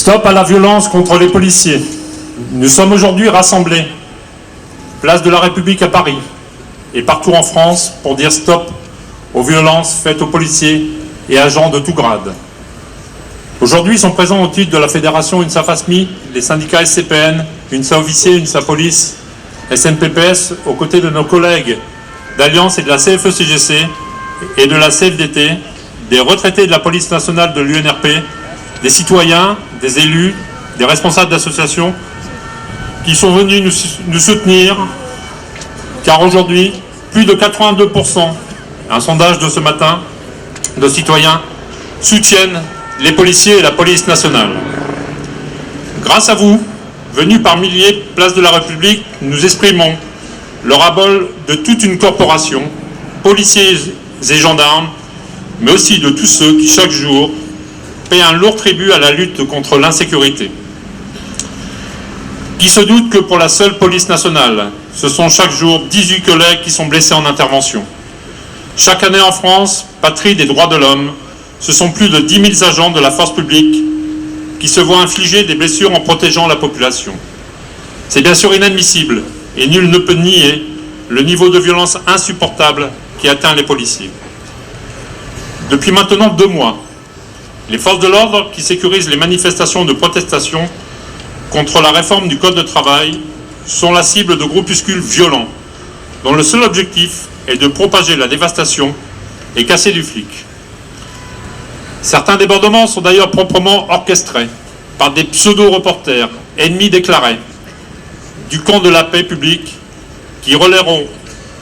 Stop à la violence contre les policiers. Nous sommes aujourd'hui rassemblés, place de la République à Paris et partout en France pour dire stop aux violences faites aux policiers et agents de tout grade. Aujourd'hui sont présents au titre de la fédération UNSA-FASMI les syndicats SCPN, UNSA Officiers, UNSA Police, SNPPS, aux côtés de nos collègues d'Alliance et de la CFE-CGC et de la CFDT, des retraités de la police nationale de l'UNRP, des citoyens, des élus, des responsables d'associations qui sont venus nous soutenir, car aujourd'hui, plus de 82%, un sondage de ce matin, de citoyens soutiennent les policiers et la police nationale. Grâce à vous, venus par milliers, place de la République, nous exprimons le ras-bol de toute une corporation, policiers et gendarmes, mais aussi de tous ceux qui, chaque jour, paient un lourd tribut à la lutte contre l'insécurité. Qui se doute que pour la seule police nationale, ce sont chaque jour 18 collègues qui sont blessés en intervention. Chaque année en France, patrie des droits de l'homme, ce sont plus de 10 000 agents de la force publique qui se voient infliger des blessures en protégeant la population. C'est bien sûr inadmissible et nul ne peut nier le niveau de violence insupportable qui atteint les policiers. Depuis maintenant 2 mois, les forces de l'ordre qui sécurisent les manifestations de protestation contre la réforme du Code de travail sont la cible de groupuscules violents dont le seul objectif est de propager la dévastation et casser du flic. Certains débordements sont d'ailleurs proprement orchestrés par des pseudo-reporters ennemis déclarés du camp de la paix publique qui relèveront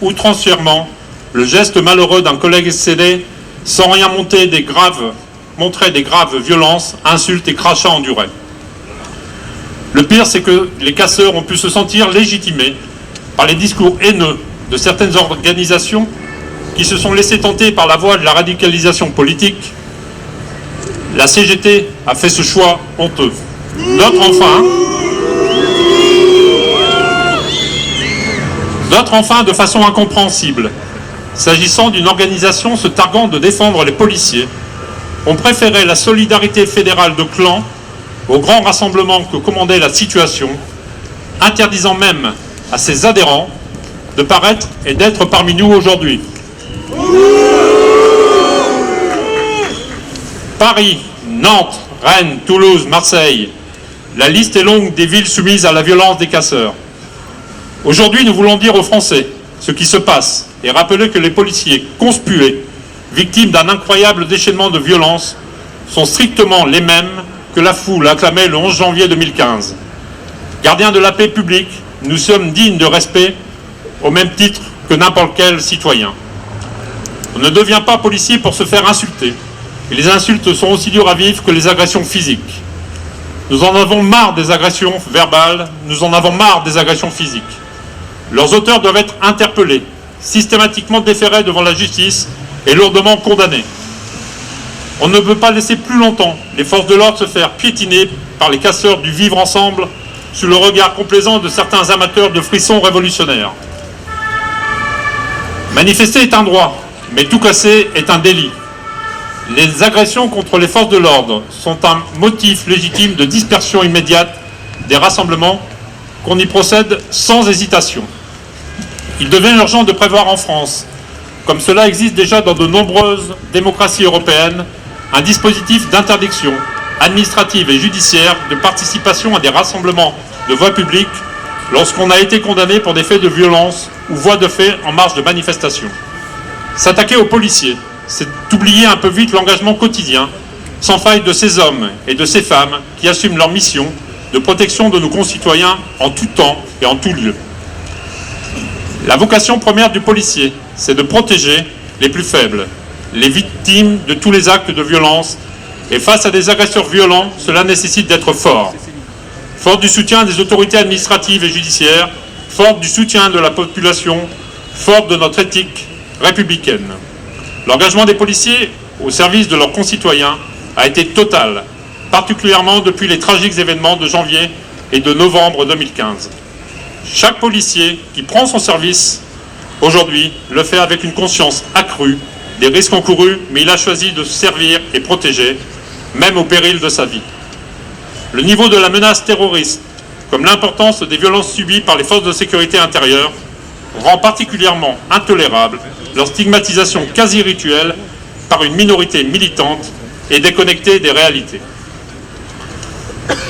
outrancièrement le geste malheureux d'un collègue excédé sans rien montrer des graves violences, insultes et crachats endurés. Le pire, c'est que les casseurs ont pu se sentir légitimés par les discours haineux de certaines organisations qui se sont laissées tenter par la voie de la radicalisation politique. La CGT a fait ce choix honteux. D'autres enfin de façon incompréhensible, s'agissant d'une organisation se targuant de défendre les policiers, ont préféré la solidarité fédérale de clans au grand rassemblement que commandait la situation, interdisant même à ses adhérents de paraître et d'être parmi nous aujourd'hui. Paris, Nantes, Rennes, Toulouse, Marseille, la liste est longue des villes soumises à la violence des casseurs. Aujourd'hui, nous voulons dire aux Français ce qui se passe et rappeler que les policiers conspués, victimes d'un incroyable déchaînement de violence, sont strictement les mêmes que la foule acclamait le 11 janvier 2015. Gardiens de la paix publique, nous sommes dignes de respect au même titre que n'importe quel citoyen. On ne devient pas policier pour se faire insulter. Et les insultes sont aussi dures à vivre que les agressions physiques. Nous en avons marre des agressions verbales, nous en avons marre des agressions physiques. Leurs auteurs doivent être interpellés, systématiquement déférés devant la justice et lourdement condamnés. On ne peut pas laisser plus longtemps les forces de l'ordre se faire piétiner par les casseurs du vivre ensemble sous le regard complaisant de certains amateurs de frissons révolutionnaires. Manifester est un droit, mais tout casser est un délit. Les agressions contre les forces de l'ordre sont un motif légitime de dispersion immédiate des rassemblements, qu'on y procède sans hésitation. Il devient urgent de prévoir en France, comme cela existe déjà dans de nombreuses démocraties européennes, un dispositif d'interdiction administrative et judiciaire de participation à des rassemblements de voie publique lorsqu'on a été condamné pour des faits de violence ou voies de fait en marge de manifestation. S'attaquer aux policiers, c'est oublier un peu vite l'engagement quotidien, sans faille de ces hommes et de ces femmes qui assument leur mission de protection de nos concitoyens en tout temps et en tout lieu. La vocation première du policier, c'est de protéger les plus faibles, les victimes de tous les actes de violence, et face à des agresseurs violents, cela nécessite d'être fort. Fort du soutien des autorités administratives et judiciaires, fort du soutien de la population, fort de notre éthique républicaine. L'engagement des policiers au service de leurs concitoyens a été total, particulièrement depuis les tragiques événements de janvier et de novembre 2015. Chaque policier qui prend son service aujourd'hui le fait avec une conscience accrue des risques encourus, mais il a choisi de servir et protéger, même au péril de sa vie. le niveau de la menace terroriste, comme l'importance des violences subies par les forces de sécurité intérieure, rend particulièrement intolérable leur stigmatisation quasi rituelle par une minorité militante et déconnectée des réalités.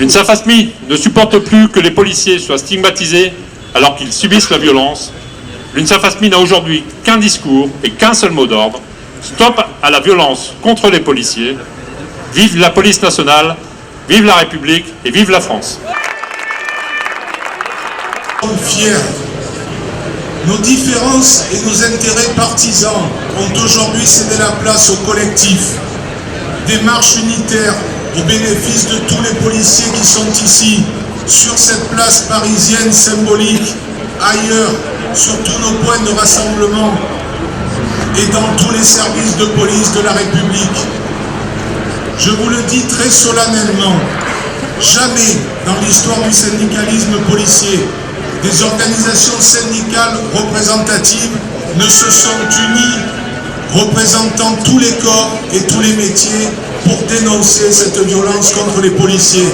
L'UNSA FASMI ne supporte plus que les policiers soient stigmatisés alors qu'ils subissent la violence. L'UNSA FASMI n'a aujourd'hui qu'un discours et qu'un seul mot d'ordre: stop à la violence contre les policiers. Vive la police nationale, vive la République et vive la France. Nous sommes fiers. Nos différences et nos intérêts partisans ont aujourd'hui cédé la place au collectif. Démarche unitaire au bénéfice de tous les policiers qui sont ici, sur cette place parisienne symbolique, ailleurs, sur tous nos points de rassemblement et dans tous les services de police de la République. Je vous le dis très solennellement, jamais dans l'histoire du syndicalisme policier, des organisations syndicales représentatives ne se sont unies, représentant tous les corps et tous les métiers, pour dénoncer cette violence contre les policiers.